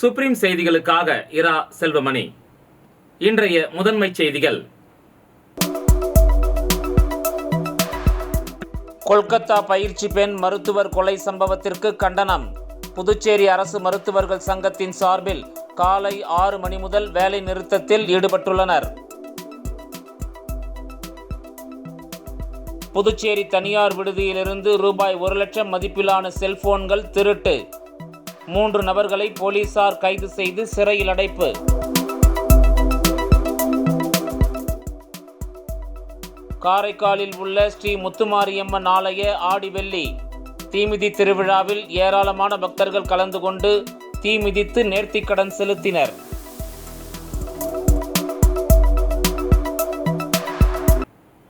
Supreme செய்திகளுக்காக இரா செல்வமணி. இன்றைய முதன்மை செய்திகள். கொல்கத்தா பயிற்சி பெண் மருத்துவர் கொலை சம்பவத்திற்கு கண்டனம். புதுச்சேரி அரசு மருத்துவர்கள் சங்கத்தின் சார்பில் காலை 6 மணி முதல் வேலை நிறுத்தத்தில் ஈடுபட்டுள்ளனர். புதுச்சேரி தனியார் விடுதியிலிருந்து ரூபாய் 1 லட்சம் மதிப்பிலான செல்போன்கள் திருட்டு. 3 நபர்களை போலீசார் கைது செய்து சிறையில் அடைப்பு. காரைக்காலில் உள்ள ஸ்ரீ முத்துமாரியம்மன் ஆலய ஆடி வெள்ளி தீமிதி திருவிழாவில் ஏராளமான பக்தர்கள் கலந்து கொண்டு தீ மிதித்து நேர்த்திக்கடன் செலுத்தினர்.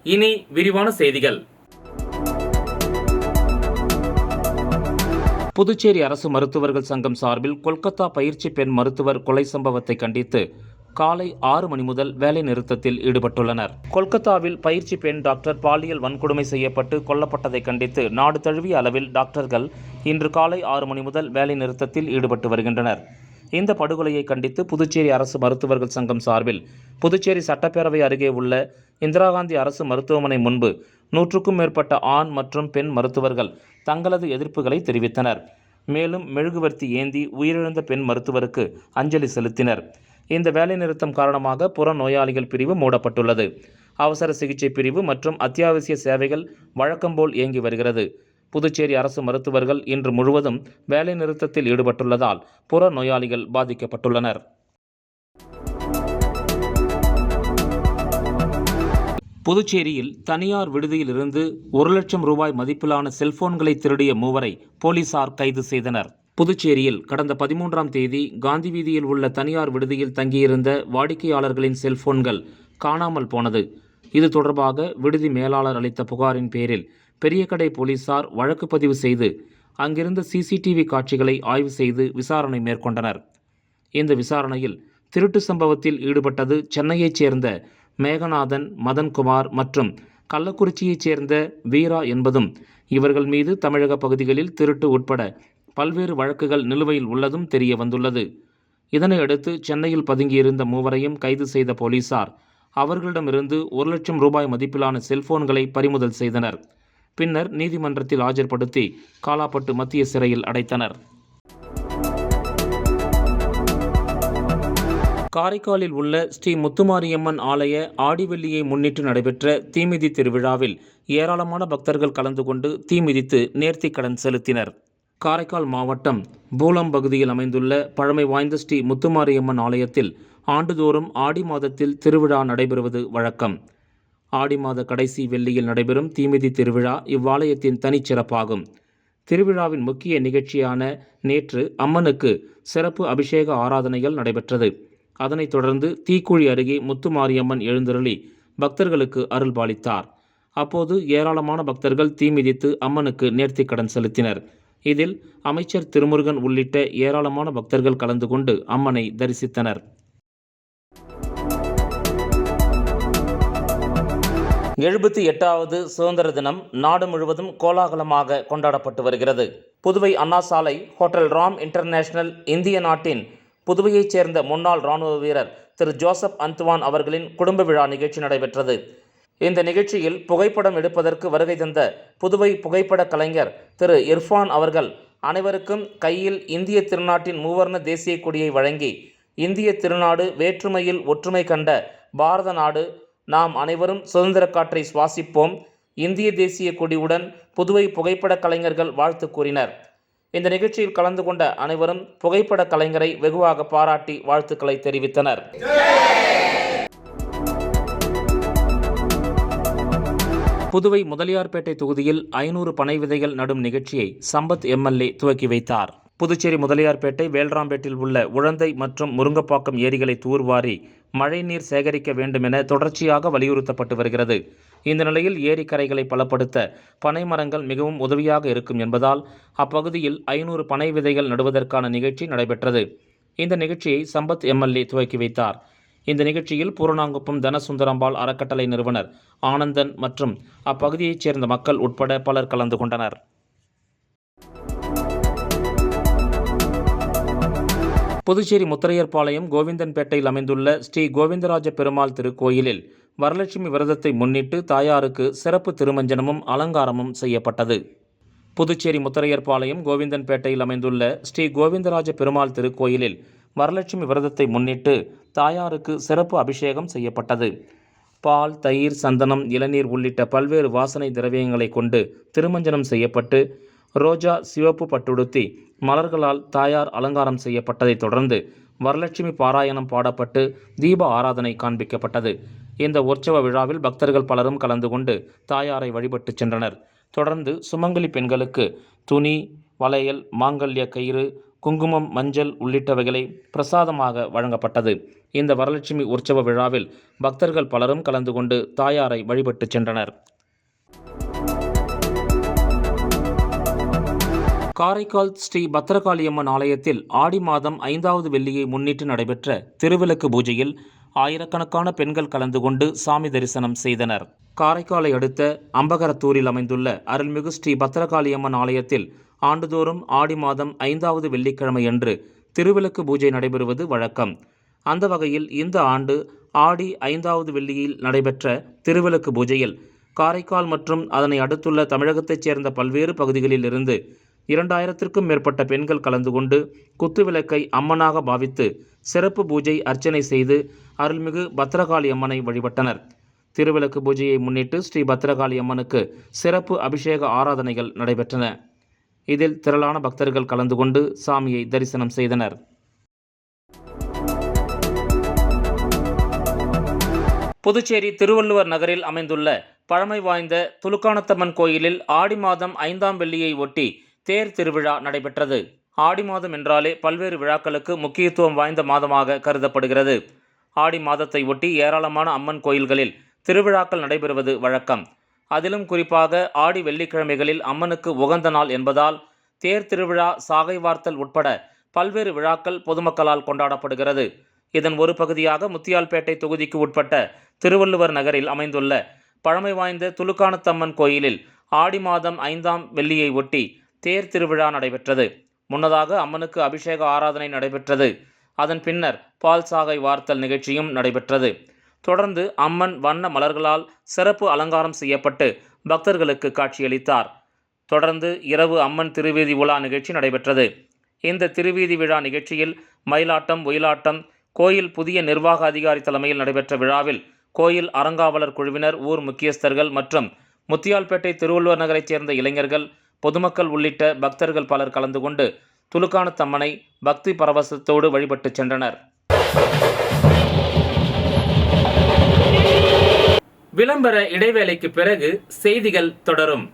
இனி விரிவான செய்திகள். புதுச்சேரி அரசு மருத்துவர்கள் சங்கம் சார்பில் கொல்கத்தா பயிற்சி பெண் மருத்துவர் கொலை சம்பவத்தை கண்டித்து காலை 6 மணி முதல் வேலை நிறுத்தத்தில் ஈடுபட்டுள்ளனர். கொல்கத்தாவில் பயிற்சி பெண் டாக்டர் பாலியல் வன்கொடுமை செய்யப்பட்டு கொல்லப்பட்டதை கண்டித்து நாடு தழுவிய அளவில் டாக்டர்கள் இன்று காலை 6 மணி முதல் வேலை நிறுத்தத்தில் ஈடுபட்டு வருகின்றனர். இந்த படுகொலையை கண்டித்து புதுச்சேரி அரசு மருத்துவர்கள் சங்கம் சார்பில் புதுச்சேரி சட்டப்பேரவை அருகே உள்ள இந்திரா காந்தி அரசு மருத்துவமனை முன்பு 100க்கும் மேற்பட்ட ஆண் மற்றும் பெண் மருத்துவர்கள் தங்களது எதிர்ப்புகளை தெரிவித்தனர். மேலும் மெழுகுவர்த்தி ஏந்தி உயிரிழந்த பெண் மருத்துவருக்கு அஞ்சலி செலுத்தினர். இந்த வேலைநிறுத்தம் காரணமாக புற நோயாளிகள் பிரிவு மூடப்பட்டுள்ளது. அவசர சிகிச்சை பிரிவு மற்றும் அத்தியாவசிய சேவைகள் வழக்கம்போல் இயங்கி வருகிறது. புதுச்சேரி அரசு மருத்துவர்கள் இன்று முழுவதும் வேலை நிறுத்தத்தில் ஈடுபட்டுள்ளதால் புற நோயாளிகள் பாதிக்கப்பட்டுள்ளனர். புதுச்சேரியில் தனியார் விடுதியிலிருந்து 1 லட்சம் ரூபாய் மதிப்பிலான செல்போன்களை திருடிய 3வரை போலீசார் கைது செய்தனர். புதுச்சேரியில் கடந்த 13ஆம் தேதி காந்தி வீதியில் உள்ள தனியார் விடுதியில் தங்கியிருந்த வாடிக்கையாளர்களின் செல்போன்கள் காணாமல் போனது. இது தொடர்பாக விடுதி மேலாளர் அளித்த புகாரின் பேரில் பெரியகடை போலீசார் வழக்கு பதிவு செய்து அங்கிருந்த சிசிடிவி காட்சிகளை ஆய்வு செய்து விசாரணை மேற்கொண்டனர். இந்த விசாரணையில் திருட்டு சம்பவத்தில் ஈடுபட்டது சென்னையைச் சேர்ந்த மேகநாதன், மதன்குமார் மற்றும் கள்ளக்குறிச்சியைச் சேர்ந்த வீரா என்பதும், இவர்கள் மீது தமிழக பகுதிகளில் திருட்டு உட்பட பல்வேறு வழக்குகள் நிலுவையில் உள்ளதும் தெரிய வந்துள்ளது. இதனையடுத்து சென்னையில் பதுங்கியிருந்த 3வரையும் கைது செய்த போலீசார் அவர்களிடமிருந்து 1 லட்சம் ரூபாய் மதிப்பிலான செல்போன்களை பறிமுதல் செய்தனர். பின்னர் நீதிமன்றத்தில் ஆஜர்படுத்தி காலாப்பட்டு மத்திய சிறையில் அடைத்தனர். காரைக்காலில் உள்ள ஸ்ரீ முத்துமாரியம்மன் ஆலய ஆடிவெள்ளியை முன்னிட்டு நடைபெற்ற தீமிதி திருவிழாவில் ஏராளமான பக்தர்கள் கலந்து கொண்டு தீ மிதித்து நேர்த்திக்கடன் செலுத்தினர். காரைக்கால் மாவட்டம் பூலம் பகுதியில் அமைந்துள்ள பழமை வாய்ந்த ஸ்ரீ முத்துமாரியம்மன் ஆலயத்தில் ஆண்டுதோறும் ஆடி மாதத்தில் திருவிழா நடைபெறுவது வழக்கம். ஆடி மாத கடைசி வெள்ளியில் நடைபெறும் தீமிதி திருவிழா இவ்வாலயத்தின் தனிச்சிறப்பாகும். திருவிழாவின் முக்கிய நிகழ்ச்சியான நேற்று அம்மனுக்கு சிறப்பு அபிஷேக ஆராதனைகள் நடைபெற்றது. அதனைத் தொடர்ந்து தீக்குழி அருகே முத்துமாரியம்மன் எழுந்தருளி பக்தர்களுக்கு அருள் பாலித்தார். அப்போது ஏராளமான பக்தர்கள் தீ மிதித்து அம்மனுக்கு நேர்த்திக்கடன் செலுத்தினர். இதில் அமைச்சர் திருமுருகன் உள்ளிட்ட ஏராளமான பக்தர்கள் கலந்து கொண்டு அம்மனை தரிசித்தனர். 78வது சுதந்திர தினம் நாடு முழுவதும் கோலாகலமாக கொண்டாடப்பட்டு வருகிறது. புதுவை அண்ணா சாலை ஹோட்டல் ராம் இன்டர்நேஷனல் இந்திய நாட்டின் புதுவையைச் சேர்ந்த முன்னாள் இராணுவ வீரர் திரு ஜோசப் அந்துவான் அவர்களின் குடும்ப விழா நிகழ்ச்சி நடைபெற்றது. இந்த நிகழ்ச்சியில் புகைப்படம் எடுப்பதற்கு வருகை தந்த புதுவை புகைப்பட கலைஞர் திரு இர்ஃபான் அவர்கள் அனைவருக்கும் கையில் இந்திய திருநாட்டின் மூவர்ண தேசிய கொடியை வழங்கி, இந்திய திருநாடு வேற்றுமையில் ஒற்றுமை கண்ட பாரத நாடு, நாம் அனைவரும் சுதந்திர காற்றை சுவாசிப்போம், இந்திய தேசிய கொடியுடன் புதுவை புகைப்பட கலைஞர்கள் வாழ்த்து கூறினர். இந்த நிகழ்ச்சியில் கலந்து கொண்ட அனைவரும் புகைப்பட கலைஞரை வெகுவாக பாராட்டி வாழ்த்துக்களை தெரிவித்தனர். புதுவை முதலியார்பேட்டை தொகுதியில் 500 பனை விதைகள் நடும் நிகழ்ச்சியை சம்பத் எம்எல்ஏ துவக்கி வைத்தார். புதுச்சேரி முதலியார்பேட்டை வேல்ராம்பேட்டில் உள்ள உழந்தை மற்றும் முருங்கப்பாக்கம் ஏரிகளை தூர்வாரி மழைநீர் சேகரிக்க வேண்டும் என தொடர்ச்சியாக வலியுறுத்தப்பட்டு வருகிறது. இந்த நிலையில் ஏரிக்கரைகளை பலப்படுத்த பனை மரங்கள் மிகவும் உதவியாக இருக்கும் என்பதால் அப்பகுதியில் 500 பனை விதைகள் நடுவதற்கான நிகழ்ச்சி நடைபெற்றது. இந்த நிகழ்ச்சியை சம்பத் எம்எல்ஏ துவக்கி வைத்தார். இந்த நிகழ்ச்சியில் பூரணாங்குப்பம் தனசுந்தரம்பாள் அறக்கட்டளை நிறுவனர் ஆனந்தன் மற்றும் அப்பகுதியைச் சேர்ந்த மக்கள் உட்பட பலர் கலந்து கொண்டனர். புதுச்சேரி முத்திரையர்பாளையம் கோவிந்தன்பேட்டையில் அமைந்துள்ள ஸ்ரீ கோவிந்தராஜ பெருமாள் திருக்கோயிலில் வரலட்சுமி விரதத்தை முன்னிட்டு தாயாருக்கு சிறப்பு திருமஞ்சனமும் அலங்காரமும் செய்யப்பட்டது. புதுச்சேரி முத்திரையர்பாளையம் கோவிந்தன்பேட்டையில் அமைந்துள்ள ஸ்ரீ கோவிந்தராஜ பெருமாள் திருக்கோயிலில் வரலட்சுமி விரதத்தை முன்னிட்டு தாயாருக்கு சிறப்பு அபிஷேகம் செய்யப்பட்டது. பால், தயிர், சந்தனம், இளநீர் உள்ளிட்ட பல்வேறு வாசனை திரவியங்களை கொண்டு திருமஞ்சனம் செய்யப்பட்டு ரோஜா சிவப்பு பட்டுடுத்தி மலர்களால் தாயார் அலங்காரம் செய்யப்பட்டதைத் தொடர்ந்து வரலட்சுமி பாராயணம் பாடப்பட்டு தீப ஆராதனை காண்பிக்கப்பட்டது. இந்த உற்சவ விழாவில் பக்தர்கள் பலரும் கலந்து கொண்டு தாயாரை வழிபட்டு சென்றனர். தொடர்ந்து சுமங்கலி பெண்களுக்கு துணி, வளையல், மாங்கல்ய கயிறு, குங்குமம், மஞ்சள் உள்ளிட்டவைகளை பிரசாதமாக வழங்கப்பட்டது. இந்த வரலட்சுமி உற்சவ விழாவில் பக்தர்கள் பலரும் கலந்து கொண்டு தாயாரை வழிபட்டு சென்றனர். காரைக்கால் ஸ்ரீ பத்திரகாளியம்மன் ஆலயத்தில் ஆடி மாதம் 5வது வெள்ளியை முன்னிட்டு நடைபெற்ற திருவிளக்கு பூஜையில் ஆயிரக்கணக்கான பெண்கள் கலந்து கொண்டு சாமி தரிசனம் செய்தனர். காரைக்காலை அடுத்த அம்பகரத்தூரில் அமைந்துள்ள அருள்மிகு ஸ்ரீ பத்திரகாளியம்மன் ஆலயத்தில் ஆண்டுதோறும் ஆடி மாதம் 5வது வெள்ளிக்கிழமையன்று திருவிளக்கு பூஜை நடைபெறுவது வழக்கம். அந்த வகையில் இந்த ஆண்டு ஆடி 5வது வெள்ளியில் நடைபெற்ற திருவிளக்கு பூஜையில் காரைக்கால் மற்றும் அதனை அடுத்துள்ள தமிழகத்தைச் சேர்ந்த பல்வேறு பகுதிகளில் இருந்து 2000த்திற்கும் மேற்பட்ட பெண்கள் கலந்து கொண்டு குத்துவிளக்கை அம்மனாக பாவித்து சிறப்பு பூஜை அர்ச்சனை செய்து அருள்மிகு பத்திரகாளி அம்மனை வழிபட்டனர். திருவிளக்கு பூஜையை முன்னிட்டு ஸ்ரீ பத்திரகாளி அம்மனுக்கு சிறப்பு அபிஷேக ஆராதனைகள் நடைபெற்றன. இதில் திரளான பக்தர்கள் கலந்து கொண்டு சாமியை தரிசனம் செய்தனர். புதுச்சேரி திருவள்ளுவர் நகரில் அமைந்துள்ள பழமை வாய்ந்த துலுக்கானத்தம்மன் கோயிலில் ஆடி மாதம் 5ஆம் வெள்ளியை ஒட்டி தேர் திருவிழா நடைபெற்றது. ஆடி மாதம் என்றாலே பல்வேறு விழாக்களுக்கு முக்கியத்துவம் வாய்ந்த மாதமாக கருதப்படுகிறது. ஆடி மாதத்தை ஒட்டி ஏராளமான அம்மன் கோயில்களில் திருவிழாக்கள் நடைபெறுவது வழக்கம். அதிலும் குறிப்பாக ஆடி வெள்ளிக்கிழமைகளில் அம்மனுக்கு உகந்த நாள் என்பதால் தேர் திருவிழா, சாகை வார்த்தல் உட்பட பல்வேறு விழாக்கள் பொதுமக்களால் கொண்டாடப்படுகிறது. இதன் ஒரு பகுதியாக முத்தியால்பேட்டை தொகுதிக்கு உட்பட்ட திருவள்ளுவர் நகரில் அமைந்துள்ள பழமை வாய்ந்த துலுக்கானத்தம்மன் கோயிலில் ஆடி மாதம் 5ஆம் வெள்ளியை ஒட்டி தேர் திருவிழா நடைபெற்றது. முன்னதாக அம்மனுக்கு அபிஷேக ஆராதனை நடைபெற்றது. அதன் பின்னர் பால் சாகை வார்த்தல் நிகழ்ச்சியும் நடைபெற்றது. தொடர்ந்து அம்மன் வண்ண மலர்களால் சிறப்பு அலங்காரம் செய்யப்பட்டு பக்தர்களுக்கு காட்சியளித்தார். தொடர்ந்து இரவு அம்மன் திருவீதி உலா நிகழ்ச்சி நடைபெற்றது. இந்த திருவீதி விழா நிகழ்ச்சியில் மயிலாட்டம், ஒயிலாட்டம், கோயில் புதிய நிர்வாக அதிகாரி தலைமையில் நடைபெற்ற விழாவில் கோயில் அறங்காவலர் குழுவினர், ஊர் முக்கியஸ்தர்கள் மற்றும் முத்தியால்பேட்டை திருவள்ளுவர் நகரைச் சேர்ந்த இளைஞர்கள், பொதுமக்கள் உள்ளிட்ட பக்தர்கள் பலர் கலந்து கொண்டு துலுக்கானத்தம்மனை பக்தி பரவசத்தோடு வழிபட்டு சென்றனர். விளம்பர இடைவேளைக்கு பிறகு செய்திகள் தொடரும்.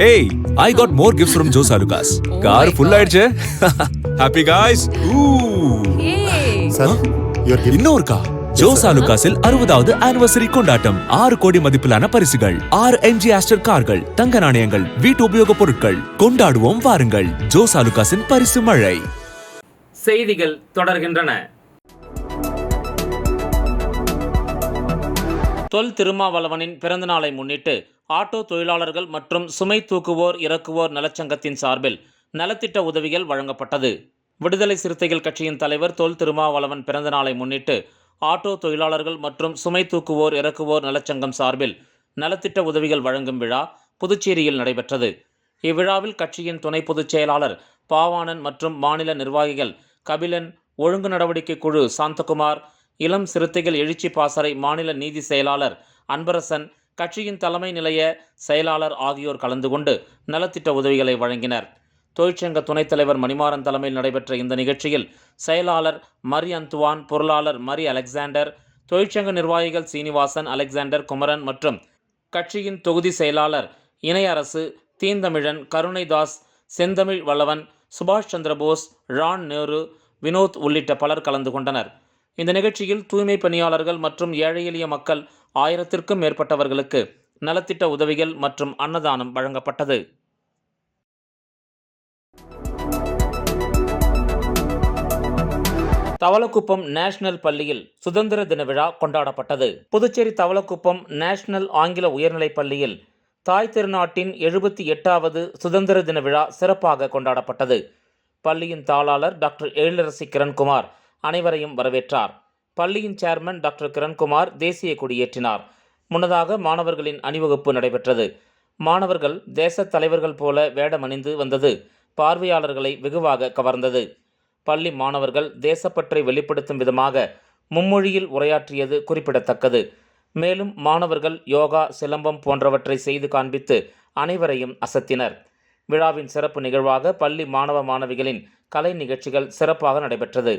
Hey, I got more gifts from Joe Salukas. Car full ஆயிடுச்சு. Happy guys. Hey. Sir, your gift. இன்னொரு கா. ஜோ சாலுகாஸில் 60வது ஆனிவர்சரி கொண்டாட்டம். 6 கோடி மதிப்பிலான பரிசுகள், 6 MG ஆஸ்டர் கார்கள், தங்க நாணயங்கள், வீட்டு உபயோகப் பொருட்கள். கொண்டாடுவோம் வாருங்கள். ஜோ சாலுகாஸின் பரிசு மழை. செய்திகள் தொடர்கின்றன. தொல் திருமாவளவனின் பிறந்தநாளை முன்னிட்டு ஆட்டோ தொழிலாளர்கள் மற்றும் சுமை தூக்குவோர் இறக்குவோர் நலச்சங்கத்தின் சார்பில் நலத்திட்ட உதவிகள் வழங்கப்பட்டது. விடுதலை சிறுத்தைகள் கட்சியின் தலைவர் தொல் திருமாவளவன் பிறந்தநாளை முன்னிட்டு ஆட்டோ தொழிலாளர்கள் மற்றும் சுமை தூக்குவோர் இறக்குவோர் நலச்சங்கம் சார்பில் நலத்திட்ட உதவிகள் வழங்கும் விழா புதுச்சேரியில் நடைபெற்றது. இவ்விழாவில் கட்சியின் துணை பொதுச் செயலாளர் பாவாணன் மற்றும் மாநில நிர்வாகிகள் கபிலன், ஒழுங்கு நடவடிக்கை குழு சாந்தகுமார், இளம் சிறுத்தைகள் எழுச்சி பாசறை மாநில நீதி செயலாளர் அன்பரசன், கட்சியின் தலைமை நிலைய செயலாளர் ஆகியோர் கலந்து கொண்டு நலத்திட்ட உதவிகளை வழங்கினர். தொழிற்சங்க துணைத் தலைவர் மணிமாறன் தலைமையில் நடைபெற்ற இந்த நிகழ்ச்சியில் செயலாளர் மரி அந்துவான், பொருளாளர் மரி அலெக்சாண்டர், தொழிற்சங்க நிர்வாகிகள் சீனிவாசன், அலெக்சாண்டர், குமரன் மற்றும் கட்சியின் தொகுதி செயலாளர் இணையரசு, தீந்தமிழன், கருணைதாஸ், செந்தமிழ் வல்லவன், சுபாஷ் சந்திரபோஸ், ரான் நேரு, வினோத் உள்ளிட்ட பலர் கலந்து கொண்டனர். இந்த நிகழ்ச்சியில் தூய்மை பணியாளர்கள் மற்றும் ஏழை எளிய மக்கள் 1000த்திற்கும் மேற்பட்டவர்களுக்கு நலத்திட்ட உதவிகள் மற்றும் அன்னதானம் வழங்கப்பட்டது. தவளக்குப்பம் நேஷனல் பள்ளியில் சுதந்திர தின விழா கொண்டாடப்பட்டது. புதுச்சேரி தவளக்குப்பம் நேஷனல் ஆங்கில உயர்நிலைப் பள்ளியில் தாய் திருநாட்டின் 78வது சுதந்திர தின விழா சிறப்பாக கொண்டாடப்பட்டது. பள்ளியின் தாளாளர் டாக்டர் எழிலரசி கிரண்குமார் அனைவரையும் வரவேற்றார். பள்ளியின் சேர்மன் டாக்டர் கிரண்குமார் தேசிய கொடியேற்றினார். முன்னதாக மாணவர்களின் அணிவகுப்பு நடைபெற்றது. மாணவர்கள் தேசத் தலைவர்கள் போல வேடமணிந்து வந்தது பார்வையாளர்களை வெகுவாக கவர்ந்தது. பள்ளி மாணவர்கள் தேசப்பற்றை வெளிப்படுத்தும் விதமாக மும்மொழியில் உரையாற்றியது குறிப்பிடத்தக்கது. மேலும் மாணவர்கள் யோகா, சிலம்பம் போன்றவற்றை செய்து காண்பித்து அனைவரையும் அசத்தினர். விழாவின் சிறப்பு நிகழ்வாக பள்ளி மாணவ மாணவிகளின் கலை நிகழ்ச்சிகள் சிறப்பாக நடைபெற்றது.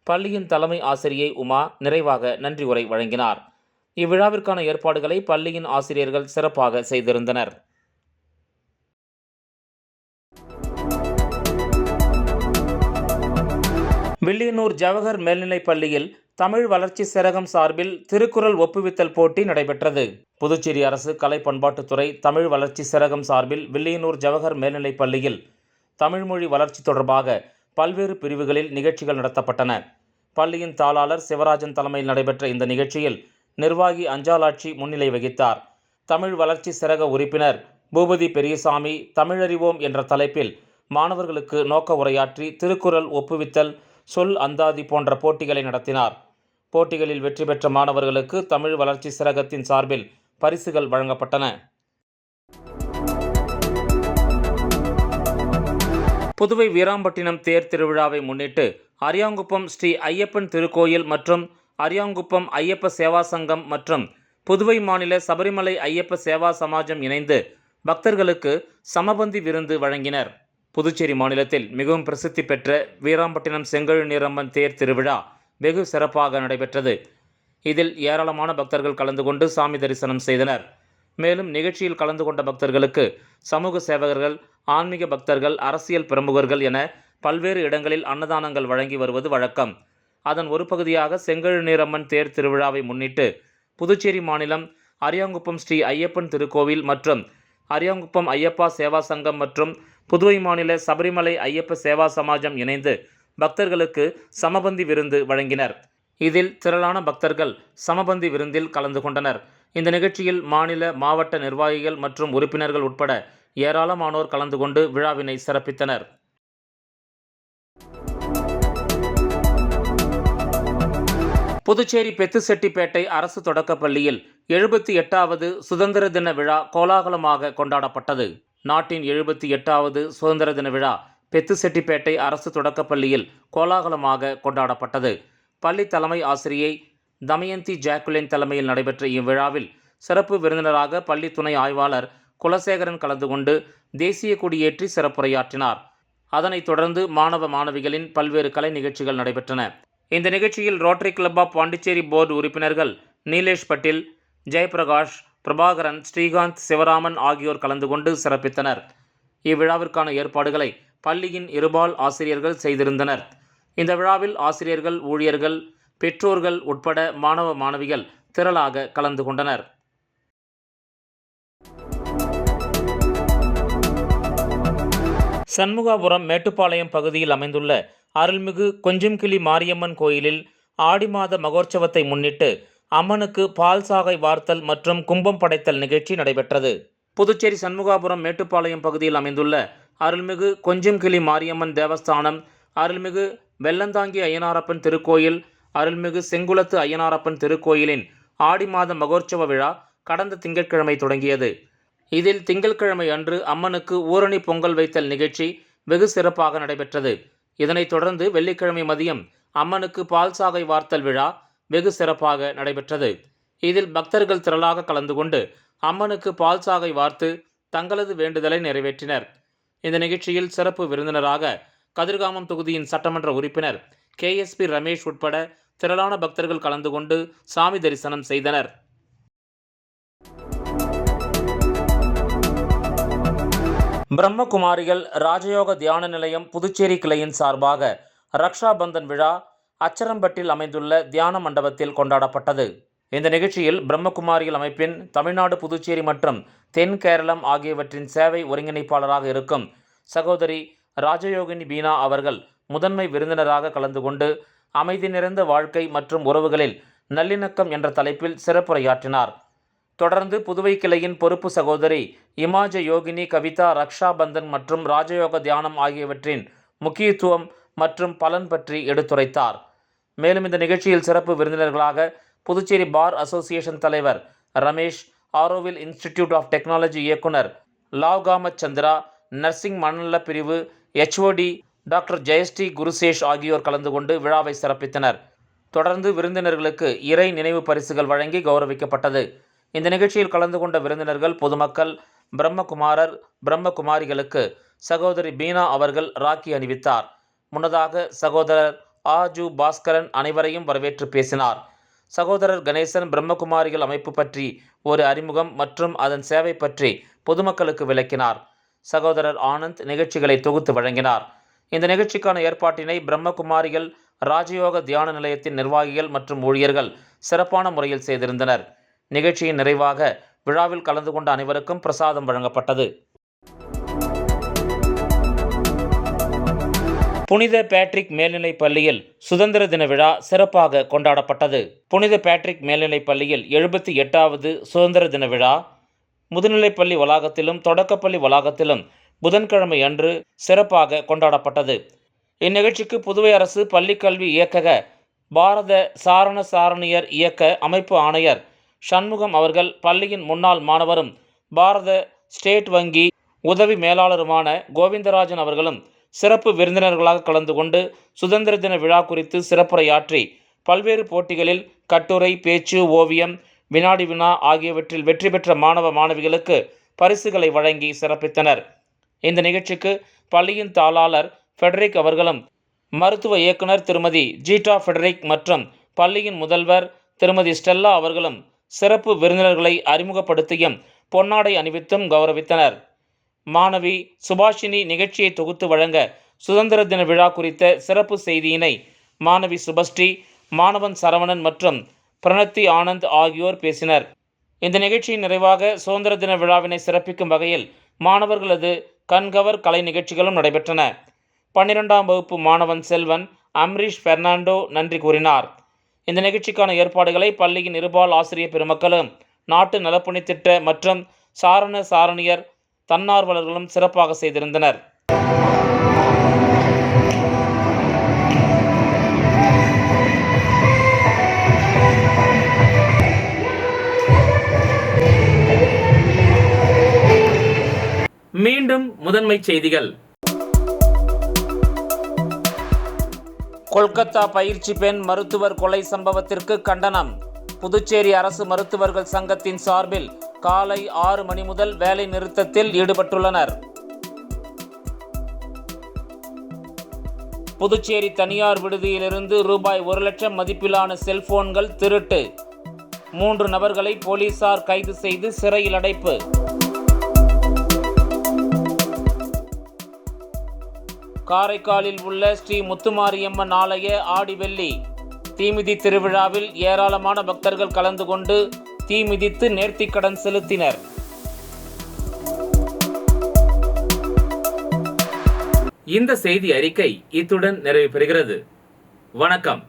பள்ளியின் தலைமை ஆசிரியை உமா நிறைவாக நன்றி உரை வழங்கினார். இவ்விழாவிற்கான ஏற்பாடுகளை பள்ளியின் ஆசிரியர்கள் சிறப்பாக செய்திருந்தனர். வில்லியனூர் ஜவஹர் மேல்நிலைப் பள்ளியில் தமிழ் வளர்ச்சி சிறகம் சார்பில் திருக்குறள் ஒப்புவித்தல் போட்டி நடைபெற்றது. புதுச்சேரி அரசு கலை பண்பாட்டுத்துறை தமிழ் வளர்ச்சி சிறகம் சார்பில் வில்லியனூர் ஜவஹர் மேல்நிலைப் பள்ளியில் தமிழ்மொழி வளர்ச்சி தொடர்பாக பல்வேறு பிரிவுகளில் நிகழ்ச்சிகள் நடத்தப்பட்டன. பள்ளியின் தாளாளர் சிவராஜன் தலைமையில் நடைபெற்ற இந்த நிகழ்ச்சியில் நிர்வாகி அஞ்சாலாட்சி முன்னிலை வகித்தார். தமிழ் வளர்ச்சி சிறக உறுப்பினர் பூபதி பெரியசாமி தமிழறிவோம் என்ற தலைப்பில் மாணவர்களுக்கு நோக்க உரையாற்றி திருக்குறள் ஒப்புவித்தல், சொல் அந்தாதி போன்ற போட்டிகளை நடத்தினார். போட்டிகளில் வெற்றி பெற்ற மாணவர்களுக்கு தமிழ் வளர்ச்சி சிறகத்தின் சார்பில் பரிசுகள் வழங்கப்பட்டன. புதுவை வீராம்பட்டினம் தேர் திருவிழாவை முன்னிட்டு அரியாங்குப்பம் ஸ்ரீ ஐயப்பன் திருக்கோயில் மற்றும் அரியாங்குப்பம் ஐயப்ப சேவா சங்கம் மற்றும் புதுவை மாநில சபரிமலை ஐயப்ப சேவா சமாஜம் இணைந்து பக்தர்களுக்கு சமபந்தி விருந்து வழங்கினர். புதுச்சேரி மாநிலத்தில் மிகவும் பிரசித்தி பெற்ற வீராம்பட்டினம் செங்கழுநீரம்மன் தேர் திருவிழா வெகு சிறப்பாக நடைபெற்றது. இதில் ஏராளமான பக்தர்கள் கலந்து கொண்டு சாமி தரிசனம் செய்தனர். மேலும் நிகழ்ச்சியில் கலந்து கொண்ட பக்தர்களுக்கு சமூக சேவகர்கள், ஆன்மீக பக்தர்கள், அரசியல் பிரமுகர்கள் என பல்வேறு இடங்களில் அன்னதானங்கள் வழங்கி வருவது வழக்கம். அதன் ஒரு பகுதியாக செங்கழுநீரம்மன் தேர் திருவிழாவை முன்னிட்டு புதுச்சேரி மாநிலம் அரியாங்குப்பம் ஸ்ரீ ஐயப்பன் திருக்கோவில் மற்றும் அரியாங்குப்பம் ஐயப்பா சேவா சங்கம் மற்றும் புதுவை மாநில சபரிமலை ஐயப்ப சேவா சமாஜம் இணைந்து பக்தர்களுக்கு சமபந்தி விருந்து வழங்கினர். இதில் திரளான பக்தர்கள் சமபந்தி விருந்தில் கலந்து கொண்டனர். இந்த நிகழ்ச்சியில் மாநில, மாவட்ட நிர்வாகிகள் மற்றும் உறுப்பினர்கள் உட்பட ஏராளமானோர் கலந்து கொண்டு விழாவினை சிறப்பித்தனர். புதுச்சேரி பெத்துசெட்டிப்பேட்டை அரசு தொடக்கப்பள்ளியில் 78வது சுதந்திர தின விழா கோலாகலமாக கொண்டாடப்பட்டது. நாட்டின் 78வது சுதந்திர தின விழா பெத்துசெட்டிப்பேட்டை அரசு தொடக்கப்பள்ளியில் கோலாகலமாக கொண்டாடப்பட்டது. பள்ளி தலைமை ஆசிரியை தமயந்தி ஜாக்குலின் தலைமையில் நடைபெற்ற இவ்விழாவில் சிறப்பு விருந்தினராக பள்ளி துணை ஆய்வாளர் குலசேகரன் கலந்து கொண்டு தேசிய கொடியேற்றி சிறப்புரையாற்றினார். அதனைத் தொடர்ந்து மாணவ மாணவிகளின் பல்வேறு கலை நிகழ்ச்சிகள் நடைபெற்றன. இந்த நிகழ்ச்சியில் Rotary Club of Pondicherry board உறுப்பினர்கள் நீலேஷ் பட்டேல், ஜெயபிரகாஷ், பிரபாகரன், ஸ்ரீகாந்த், சிவராமன் ஆகியோர் கலந்து கொண்டு சிறப்பித்தனர். இவ்விழாவிற்கான ஏற்பாடுகளை பள்ளியின் இருபால் ஆசிரியர்கள் செய்திருந்தனர். இந்த விழாவில் ஆசிரியர்கள், ஊழியர்கள், பெற்றோர்கள் உட்பட மாணவ மாணவிகள் திரளாக கலந்து கொண்டனர். சண்முகாபுரம் மேட்டுப்பாளையம் பகுதியில் அமைந்துள்ள அருள்மிகு கொஞ்சம்கிளி மாரியம்மன் கோயிலில் ஆடி மாத மகோற்சவத்தை முன்னிட்டு அம்மனுக்கு பால் சாகை வார்த்தல் மற்றும் கும்பம் படைத்தல் நிகழ்ச்சி நடைபெற்றது. புதுச்சேரி சண்முகாபுரம் மேட்டுப்பாளையம் பகுதியில் அமைந்துள்ள அருள்மிகு கொஞ்சம்கிளி மாரியம்மன் தேவஸ்தானம், அருள்மிகு வெள்ளந்தாங்கி அய்யனாரப்பன் திருக்கோயில், அருள்மிகு செங்குளத்து அய்யனாரப்பன் திருக்கோயிலின் ஆடி மாத மகோற்சவ விழா கடந்த திங்கட்கிழமை தொடங்கியது. இதில் திங்கட்கிழமை அன்று அம்மனுக்கு ஊரணி பொங்கல் வைத்தல் நிகழ்ச்சி வெகு சிறப்பாக நடைபெற்றது. இதனைத் தொடர்ந்து வெள்ளிக்கிழமை மதியம் அம்மனுக்கு பால் சாகை வார்த்தல் விழா வெகு சிறப்பாக நடைபெற்றது. இதில் பக்தர்கள் திரளாக கலந்து கொண்டு அம்மனுக்கு பால் சாகை வார்த்து தங்களது வேண்டுதலை நிறைவேற்றினர். இந்த நிகழ்ச்சியில் சிறப்பு விருந்தினராக கதிர்காமம் தொகுதியின் சட்டமன்ற உறுப்பினர் KSP ரமேஷ் உட்பட திரளான பக்தர்கள் கலந்து கொண்டு சாமி தரிசனம் செய்தனர். பிரம்மகுமாரிகள் ராஜயோக தியான நிலையம் புதுச்சேரி கிளையின் சார்பாக ரக்ஷா பந்தன் விழா அச்சரம்பட்டில் அமைந்துள்ள தியான மண்டபத்தில் கொண்டாடப்பட்டது. இந்த நிகழ்ச்சியில் பிரம்மகுமாரிகள் அமைப்பின் தமிழ்நாடு, புதுச்சேரி மற்றும் தென் கேரளம் ஆகியவற்றின் சேவை ஒருங்கிணைப்பாளராக இருக்கும் சகோதரி ராஜயோகினி பீனா அவர்கள் முதன்மை விருந்தினராக கலந்து கொண்டு அமைதி நிறைந்த வாழ்க்கை மற்றும் உறவுகளில் நல்லிணக்கம் என்ற தலைப்பில் சிறப்புரையாற்றினார். தொடர்ந்து புதுவை கிளையின் பொறுப்பு சகோதரி இமாஜ யோகினி கவிதா ரக்ஷா பந்தன் மற்றும் ராஜயோக தியானம் ஆகியவற்றின் முக்கியத்துவம் மற்றும் பலன் பற்றி எடுத்துரைத்தார். மேலும் இந்த நிகழ்ச்சியில் சிறப்பு விருந்தினர்களாக புதுச்சேரி பார் அசோசியேஷன் தலைவர் Ramesh, Auroville Institute of Technology இயக்குனர் லாவ்காமத் சந்திரா, நர்சிங் மனநல பிரிவு HOD டாக்டர் ஜெயஸ்ரீ குருசேஷ் ஆகியோர் கலந்து கொண்டு விழாவை சிறப்பித்தனர். தொடர்ந்து விருந்தினர்களுக்கு இறை நினைவு பரிசுகள் வழங்கி கௌரவிக்கப்பட்டது. இந்த நிகழ்ச்சியில் கலந்து கொண்ட விருந்தினர்கள், பொதுமக்கள், பிரம்மகுமாரர், பிரம்மகுமாரிகளுக்கு சகோதரி பீனா அவர்கள் ராக்கி அணிவித்தார். முன்னதாக சகோதரர் ஆஜு பாஸ்கரன் அனைவரையும் வரவேற்று பேசினார். சகோதரர் கணேசன் பிரம்மகுமாரிகள் அமைப்பு பற்றி ஒரு அறிமுகம் மற்றும் அதன் சேவை பற்றி பொதுமக்களுக்கு விளக்கினார். சகோதரர் ஆனந்த் நிகழ்ச்சிகளை தொகுத்து வழங்கினார். இந்த நிகழ்ச்சிக்கான ஏற்பாட்டினை பிரம்மகுமாரிகள் ராஜயோக தியான நிலையத்தின் நிர்வாகிகள் மற்றும் ஊழியர்கள் சிறப்பான முறையில் செய்திருந்தனர். நிகழ்ச்சியின் நிறைவாக விழாவில் கலந்து கொண்ட அனைவருக்கும் பிரசாதம் வழங்கப்பட்டது. புனித பேட்ரிக் மேல்நிலைப் பள்ளியில் சுதந்திர தின விழா சிறப்பாக கொண்டாடப்பட்டது. புனித பேட்ரிக் மேல்நிலைப் பள்ளியில் 78வது சுதந்திர தின விழா முதுநிலைப்பள்ளி வளாகத்திலும் தொடக்கப்பள்ளி வளாகத்திலும் புதன்கிழமை அன்று சிறப்பாக கொண்டாடப்பட்டது. இந்நிகழ்ச்சிக்கு புதுவை அரசு பள்ளிக்கல்வி இயக்கக பாரத சாரண சாரணியர் இயக்க அமைப்பு ஆணையர் சண்முகம் அவர்கள், பள்ளியின் முன்னாள் மாணவரும் பாரத ஸ்டேட் வங்கி உதவி மேலாளருமான கோவிந்தராஜன் அவர்களும் சிறப்பு விருந்தினர்களாக கலந்து கொண்டு சுதந்திர தின விழா குறித்து சிறப்புரையாற்றி பல்வேறு போட்டிகளில் கட்டுரை, பேச்சு, ஓவியம், வினாடி வினா ஆகியவற்றில் வெற்றி பெற்ற மாணவ மாணவிகளுக்கு பரிசுகளை வழங்கி சிறப்பித்தனர். இந்த நிகழ்ச்சிக்கு பள்ளியின் தாளாளர் ஃபெடரிக் அவர்களும், மருத்துவ இயக்குனர் திருமதி ஜீட்டா ஃபெடரிக் மற்றும் பள்ளியின் முதல்வர் திருமதி ஸ்டெல்லா அவர்களும் சிறப்பு விருந்தினர்களை அறிமுகப்படுத்தியும் பொன்னாடை அணிவித்தும் கௌரவித்தனர். மாணவி சுபாஷினி நிகழ்ச்சியை தொகுத்து வழங்க சுதந்திர தின விழா குறித்த சிறப்பு செய்தியினை மாணவி சுபஸ்ரீ, மாணவன் சரவணன் மற்றும் பிரணத்தி ஆனந்த் ஆகியோர் பேசினர். இந்த நிகழ்ச்சியின் நிறைவாக சுதந்திர தின விழாவினை சிறப்பிக்கும் வகையில் மாணவர்களது கண்கவர் கலை நிகழ்ச்சிகளும் நடைபெற்றன. 12ஆம் வகுப்பு மாணவன் செல்வன் அம்ரீஷ் பெர்னாண்டோ நன்றி கூறினார். இந்த நிகழ்ச்சிக்கான ஏற்பாடுகளை பள்ளியின் இருபால் ஆசிரியர் பெருமக்களும், நாட்டு நலப்பணி திட்ட மற்றும் சாரண சாரணியர் தன்னார்வலர்களும் சிறப்பாக செய்திருந்தனர். மீண்டும் முதன்மை செய்திகள். கொல்கத்தா பயிற்சி பெண் மருத்துவர் கொலை சம்பவத்திற்கு கண்டனம். புதுச்சேரி அரசு மருத்துவர்கள் சங்கத்தின் சார்பில் காலை 6 மணி முதல் வேலை நிறுத்தத்தில் ஈடுபட்டுள்ளனர். புதுச்சேரி தனியார் விடுதியிலிருந்து ரூபாய் 1 லட்சம் மதிப்பிலான செல்போன்கள் திருட்டு. 3 நபர்களை போலீசார் கைது செய்து சிறையில் அடைப்பு. காரைக்காலில் உள்ள ஸ்ரீ முத்துமாரியம்மன் ஆலய ஆடி வெள்ளி தீமிதி திருவிழாவில் ஏராளமான பக்தர்கள் கலந்து கொண்டு தீ மிதித்து நேர்த்திக்கடன் செலுத்தினர். இந்த செய்தி அறிக்கை இத்துடன் நிறைவு பெறுகிறது. வணக்கம்.